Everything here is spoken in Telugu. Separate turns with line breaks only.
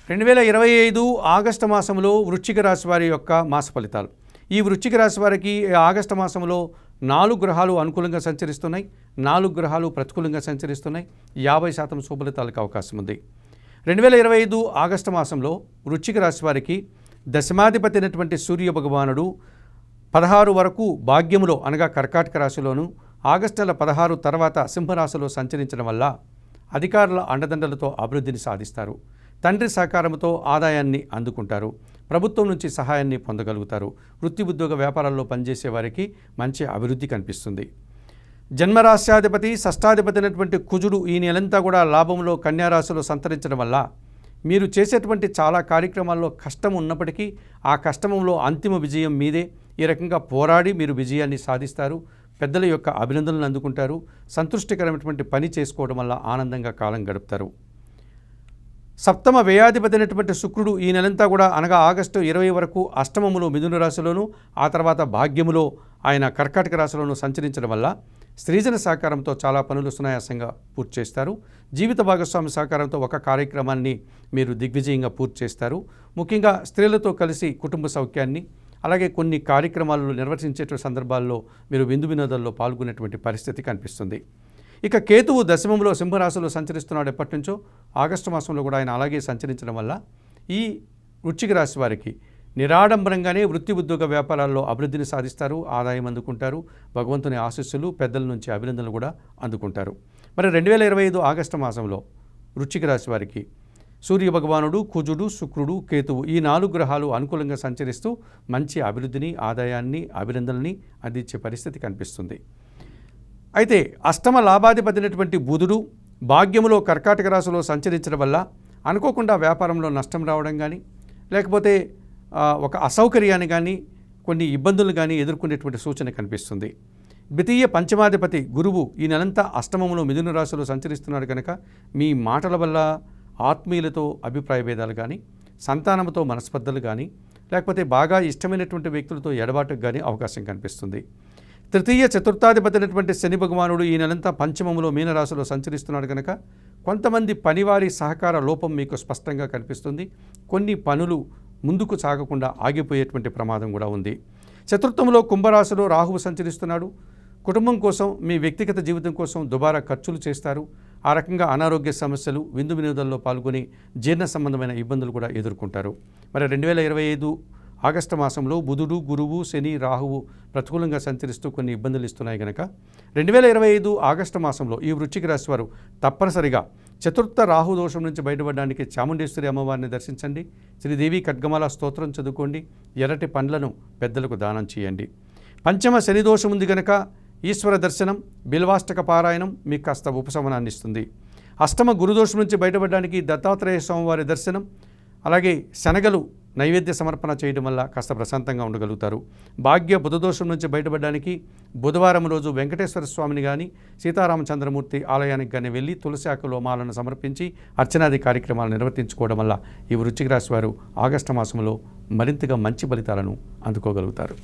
2025 ఆగస్టు మాసంలో వృశ్చిక రాశి వారి యొక్క మాస ఫలితాలు. ఈ వృశ్చిక రాశి వారికి ఆగస్టు మాసంలో 4 గ్రహాలు అనుకూలంగా సంచరిస్తున్నాయి, 4 గ్రహాలు ప్రతికూలంగా సంచరిస్తున్నాయి. 50% శుభఫలితాలకు అవకాశం ఉంది. 2025 ఆగస్టు మాసంలో వృశ్చిక రాశి వారికి దశమాధిపతి అయినటువంటి సూర్య భగవానుడు 16 వరకు భాగ్యములో అనగా కర్కాటక రాశిలోను, ఆగస్టు నెల 16 తర్వాత సింహరాశిలో సంచరించడం వల్ల అధికారుల అండదండలతో అభివృద్ధిని సాధిస్తారు. తండ్రి సహకారంతో ఆదాయాన్ని అందుకుంటారు. ప్రభుత్వం నుంచి సహాయాన్ని పొందగలుగుతారు. వృత్తి ఉద్యోగ వ్యాపారాల్లో పనిచేసే వారికి మంచి అభివృద్ధి కనిపిస్తుంది. జన్మరాశ్యాధిపతి షష్టాధిపతి అయినటువంటి కుజుడు ఈ నెలంతా కూడా లాభంలో కన్యారాశిలో సంతరించడం వల్ల మీరు చేసేటువంటి చాలా కార్యక్రమాల్లో కష్టం ఉన్నప్పటికీ ఆ కష్టంలో అంతిమ విజయం మీదే. ఈ రకంగా పోరాడి మీరు విజయాన్ని సాధిస్తారు. పెద్దల యొక్క అభినందనలు అందుకుంటారు. సంతృష్టికరమైనటువంటి పని చేసుకోవడం వల్ల ఆనందంగా కాలం గడుపుతారు. సప్తమ వ్యయాధిపతి అయినటువంటి శుక్రుడు ఈ నెలంతా కూడా అనగా ఆగస్టు 20 వరకు అష్టమములో మిథున రాశిలోను, ఆ తర్వాత భాగ్యములో ఆయన కర్కాటక రాశిలోను సంచరించడం వల్ల స్త్రీజన సహకారంతో చాలా పనులు సునాయాసంగా పూర్తి చేస్తారు. జీవిత భాగస్వామి సహకారంతో ఒక కార్యక్రమాన్ని మీరు దిగ్విజయంగా పూర్తి చేస్తారు. ముఖ్యంగా స్త్రీలతో కలిసి కుటుంబ సౌఖ్యాన్ని అలాగే కొన్ని కార్యక్రమాలను నిర్వర్తించేటువంటి సందర్భాల్లో మీరు విందు వినోదాల్లో పాల్గొనేటువంటి పరిస్థితి కనిపిస్తుంది. ఇక కేతువు దశమంలో సింహరాశిలో సంచరిస్తున్నాడు ఎప్పటి నుంచో. ఆగస్టు మాసంలో కూడా ఆయన అలాగే సంచరించడం వల్ల ఈ వృశ్చిక రాశి వారికి నిరాడంబరంగానే వృత్తి ఉద్యోగ వ్యాపారాల్లో అభివృద్ధిని సాధిస్తారు. ఆదాయం అందుకుంటారు. భగవంతుని ఆశీస్సులు, పెద్దల నుంచి అభినందనలు కూడా అందుకుంటారు. మరి 2025 ఆగస్టు మాసంలో వృశ్చిక రాశి వారికి సూర్య భగవానుడు, కుజుడు, శుక్రుడు, కేతువు ఈ 4 గ్రహాలు అనుకూలంగా సంచరిస్తూ మంచి అభివృద్ధిని, ఆదాయాన్ని, అభినందనని అందించే పరిస్థితి కనిపిస్తుంది. అయితే అష్టమ లాభాధిపతి అయినటువంటి బుధుడు భాగ్యములో కర్కాటక రాశిలో సంచరించడం వల్ల అనుకోకుండా వ్యాపారంలో నష్టం రావడం కానీ, లేకపోతే ఒక అసౌకర్యాన్ని కానీ, కొన్ని ఇబ్బందులు కానీ ఎదుర్కొనేటువంటి సూచన కనిపిస్తుంది. ద్వితీయ పంచమాధిపతి గురువు ఈ నెలంతా అష్టమములో మిథున రాశిలో సంచరిస్తున్నాడు కనుక మీ మాటల వల్ల ఆత్మీయులతో అభిప్రాయ భేదాలు కానీ, సంతానంతో మనస్పర్ధలు కానీ, లేకపోతే బాగా ఇష్టమైనటువంటి వ్యక్తులతో ఎడబాటుకు కానీ అవకాశం కనిపిస్తుంది. తృతీయ చతుర్థాధిపతి అయినటువంటి శని భగవానుడు ఈ నెలంతా పంచమములో మీనరాశిలో సంచరిస్తున్నాడు కనుక కొంతమంది పనివారి సహకార లోపం మీకు స్పష్టంగా కనిపిస్తుంది. కొన్ని పనులు ముందుకు సాగకుండా ఆగిపోయేటువంటి ప్రమాదం కూడా ఉంది. చతుర్థంలో కుంభరాశిలో రాహువు సంచరిస్తున్నాడు. కుటుంబం కోసం, మీ వ్యక్తిగత జీవితం కోసం దుబారా ఖర్చులు చేస్తారు. ఆ రకంగా అనారోగ్య సమస్యలు, విందు వినోదాల్లో పాల్గొని జీర్ణ సంబంధమైన ఇబ్బందులు కూడా ఎదుర్కొంటారు. మరి 2025 ఆగస్టు మాసంలో బుధుడు, గురువు, శని, రాహువు ప్రతికూలంగా సంచరిస్తూ కొన్ని ఇబ్బందులు ఇస్తున్నాయి కనుక 2025 ఆగస్టు మాసంలో ఈ వృశ్చిక రాశి వారు తప్పనిసరిగా చతుర్థ రాహు దోషం నుంచి బయటపడడానికి చాముండేశ్వరి అమ్మవారిని దర్శించండి. శ్రీదేవి ఖడ్గమాల స్తోత్రం చదువుకోండి. ఎర్రటి పండ్లను పెద్దలకు దానం చేయండి. పంచమ శని దోషం ఉంది కనుక ఈశ్వర దర్శనం, బిల్వాష్టక పారాయణం మీకు కాస్త ఉపశమనాన్ని ఇస్తుంది. అష్టమ గురుదోషం నుంచి బయటపడడానికి దత్తాత్రేయ స్వామివారి దర్శనం, అలాగే శనగలు నైవేద్య సమర్పణ చేయడం వల్ల కాస్త ప్రశాంతంగా ఉండగలుగుతారు. భాగ్య బుధదోషం నుంచి బయటపడడానికి బుధవారం రోజు వెంకటేశ్వర స్వామిని కానీ, సీతారామచంద్రమూర్తి ఆలయానికి కానీ వెళ్ళి తులసి ఆకులో మాలను సమర్పించి అర్చనాది కార్యక్రమాలు నిర్వర్తించుకోవడం వల్ల ఈ వృశ్చిక రాశి వారు ఆగస్టు మాసంలో మరింతగా మంచి ఫలితాలను అందుకోగలుగుతారు.